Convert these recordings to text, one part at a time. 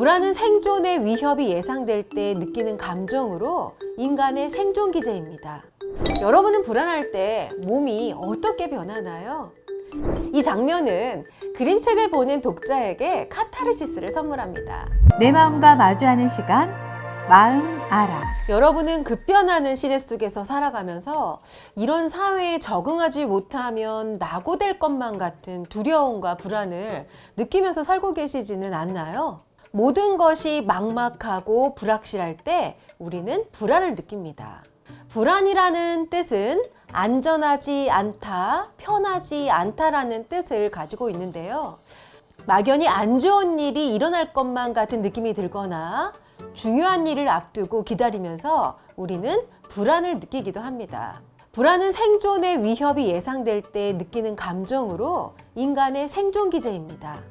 불안은 생존의 위협이 예상될 때 느끼는 감정으로 인간의 생존 기제입니다. 여러분은 불안할 때 몸이 어떻게 변하나요? 이 장면은 그림책을 보는 독자에게 카타르시스를 선물합니다. 내 마음과 마주하는 시간, 마음 알아. 여러분은 급변하는 시대 속에서 살아가면서 이런 사회에 적응하지 못하면 낙오될 것만 같은 두려움과 불안을 느끼면서 살고 계시지는 않나요? 모든 것이 막막하고 불확실할 때 우리는 불안을 느낍니다. 불안이라는 뜻은 안전하지 않다, 편하지 않다라는 뜻을 가지고 있는데요. 막연히 안 좋은 일이 일어날 것만 같은 느낌이 들거나 중요한 일을 앞두고 기다리면서 우리는 불안을 느끼기도 합니다. 불안은 생존의 위협이 예상될 때 느끼는 감정으로 인간의 생존 기제입니다.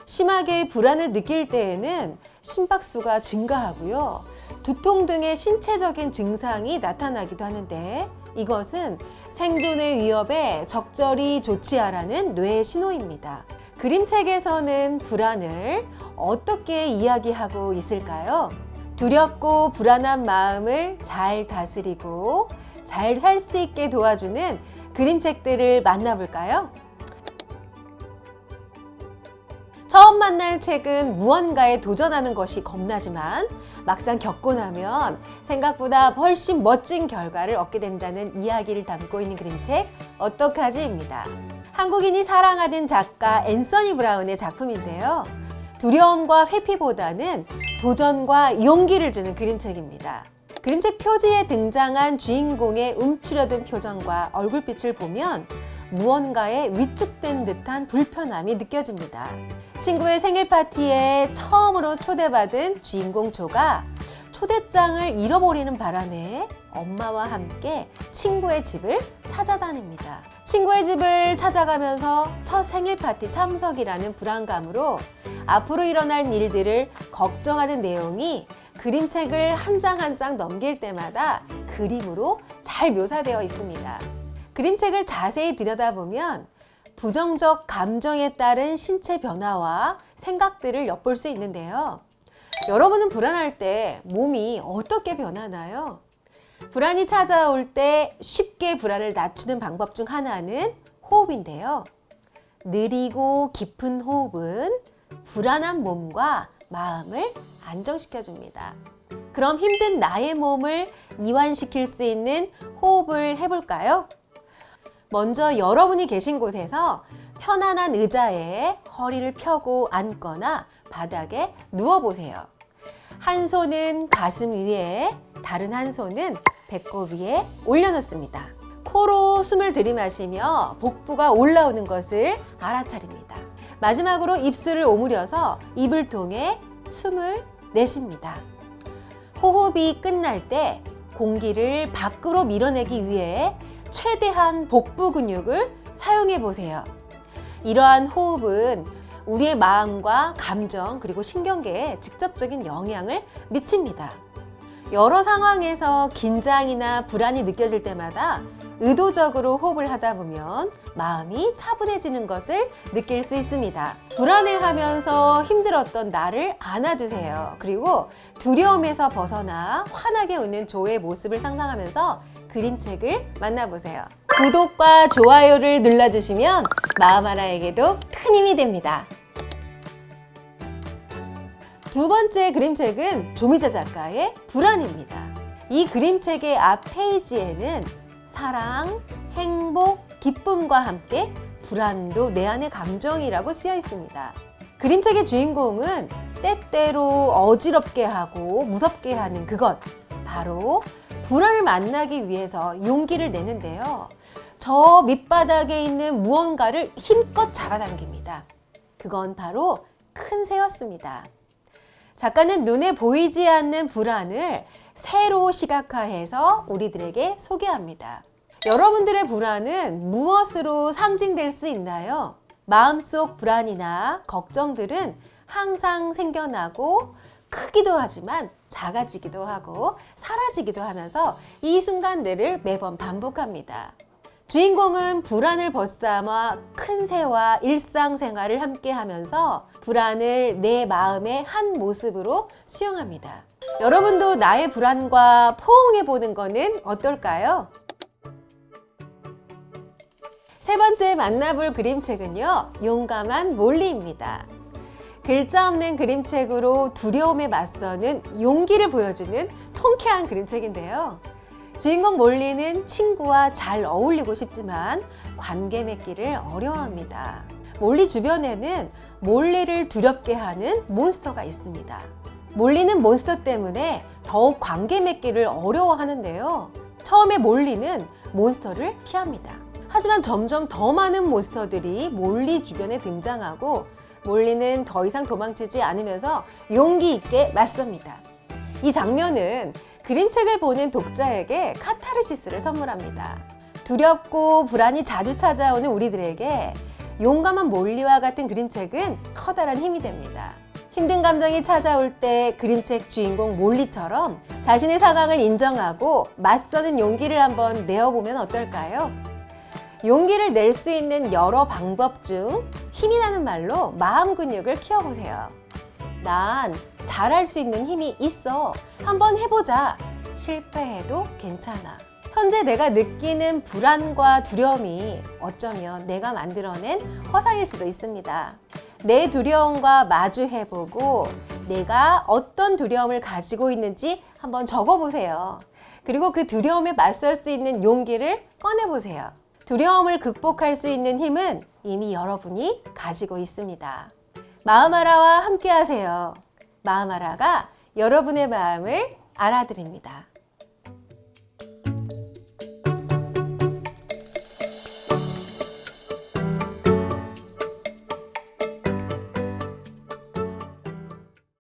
심하게 불안을 느낄 때에는 심박수가 증가하고요. 두통 등의 신체적인 증상이 나타나기도 하는데 이것은 생존의 위협에 적절히 조치하라는 뇌의 신호입니다. 그림책에서는 불안을 어떻게 이야기하고 있을까요? 두렵고 불안한 마음을 잘 다스리고 잘 살 수 있게 도와주는 그림책들을 만나볼까요? 처음 만날 책은 무언가에 도전하는 것이 겁나지만 막상 겪고 나면 생각보다 훨씬 멋진 결과를 얻게 된다는 이야기를 담고 있는 그림책 어떡하지입니다. 한국인이 사랑하는 작가 앤서니 브라운의 작품인데요. 두려움과 회피보다는 도전과 용기를 주는 그림책입니다. 그림책 표지에 등장한 주인공의 움츠려든 표정과 얼굴빛을 보면 무언가에 위축된 듯한 불편함이 느껴집니다. 친구의 생일 파티에 처음으로 초대받은 주인공 조가 초대장을 잃어버리는 바람에 엄마와 함께 친구의 집을 찾아다닙니다. 친구의 집을 찾아가면서 첫 생일 파티 참석이라는 불안감으로 앞으로 일어날 일들을 걱정하는 내용이 그림책을 한 장 한 장 넘길 때마다 그림으로 잘 묘사되어 있습니다. 그림책을 자세히 들여다보면 부정적 감정에 따른 신체 변화와 생각들을 엿볼 수 있는데요. 여러분은 불안할 때 몸이 어떻게 변하나요? 불안이 찾아올 때 쉽게 불안을 낮추는 방법 중 하나는 호흡인데요. 느리고 깊은 호흡은 불안한 몸과 마음을 안정시켜줍니다. 그럼 힘든 나의 몸을 이완시킬 수 있는 호흡을 해볼까요? 먼저 여러분이 계신 곳에서 편안한 의자에 허리를 펴고 앉거나 바닥에 누워보세요. 한 손은 가슴 위에, 다른 한 손은 배꼽 위에 올려놓습니다. 코로 숨을 들이마시며 복부가 올라오는 것을 알아차립니다. 마지막으로 입술을 오므려서 입을 통해 숨을 내쉽니다. 호흡이 끝날 때 공기를 밖으로 밀어내기 위해 최대한 복부 근육을 사용해 보세요. 이러한 호흡은 우리의 마음과 감정 그리고 신경계에 직접적인 영향을 미칩니다. 여러 상황에서 긴장이나 불안이 느껴질 때마다 의도적으로 호흡을 하다 보면 마음이 차분해지는 것을 느낄 수 있습니다. 불안해하면서 힘들었던 나를 안아주세요. 그리고 두려움에서 벗어나 환하게 웃는 조의 모습을 상상하면서 그림책을 만나보세요. 구독과 좋아요를 눌러주시면 마음알아에게도 큰 힘이 됩니다. 두 번째 그림책은 조미자 작가의 불안입니다. 이 그림책의 앞 페이지에는 사랑, 행복, 기쁨과 함께 불안도 내 안의 감정이라고 쓰여 있습니다. 그림책의 주인공은 때때로 어지럽게 하고 무섭게 하는 그것, 바로 불안을 만나기 위해서 용기를 내는데요. 저 밑바닥에 있는 무언가를 힘껏 잡아당깁니다. 그건 바로 큰 새였습니다. 작가는 눈에 보이지 않는 불안을 새로 시각화해서 우리들에게 소개합니다. 여러분들의 불안은 무엇으로 상징될 수 있나요? 마음속 불안이나 걱정들은 항상 생겨나고 크기도 하지만 작아지기도 하고 사라지기도 하면서 이 순간들을 매번 반복합니다. 주인공은 불안을 벗삼아 큰 새와 일상생활을 함께 하면서 불안을 내 마음의 한 모습으로 수용합니다. 여러분도 나의 불안과 포옹해보는 거는 어떨까요? 세 번째 만나볼 그림책은요, 용감한 몰리입니다. 글자 없는 그림책으로 두려움에 맞서는 용기를 보여주는 통쾌한 그림책인데요. 주인공 몰리는 친구와 잘 어울리고 싶지만 관계 맺기를 어려워합니다. 몰리 주변에는 몰리를 두렵게 하는 몬스터가 있습니다. 몰리는 몬스터 때문에 더욱 관계 맺기를 어려워하는데요. 처음에 몰리는 몬스터를 피합니다. 하지만 점점 더 많은 몬스터들이 몰리 주변에 등장하고 몰리는 더 이상 도망치지 않으면서 용기 있게 맞섭니다. 이 장면은 그림책을 보는 독자에게 카타르시스를 선물합니다. 두렵고 불안이 자주 찾아오는 우리들에게 용감한 몰리와 같은 그림책은 커다란 힘이 됩니다. 힘든 감정이 찾아올 때 그림책 주인공 몰리처럼 자신의 상황을 인정하고 맞서는 용기를 한번 내어보면 어떨까요? 용기를 낼 수 있는 여러 방법 중 힘이 나는 말로 마음 근육을 키워보세요. 난 잘할 수 있는 힘이 있어. 한번 해보자. 실패해도 괜찮아. 현재 내가 느끼는 불안과 두려움이 어쩌면 내가 만들어낸 허상일 수도 있습니다. 내 두려움과 마주해보고 내가 어떤 두려움을 가지고 있는지 한번 적어보세요. 그리고 그 두려움에 맞설 수 있는 용기를 꺼내보세요. 두려움을 극복할 수 있는 힘은 이미 여러분이 가지고 있습니다. 마음알아와 함께 하세요. 마음알아가 여러분의 마음을 알아드립니다.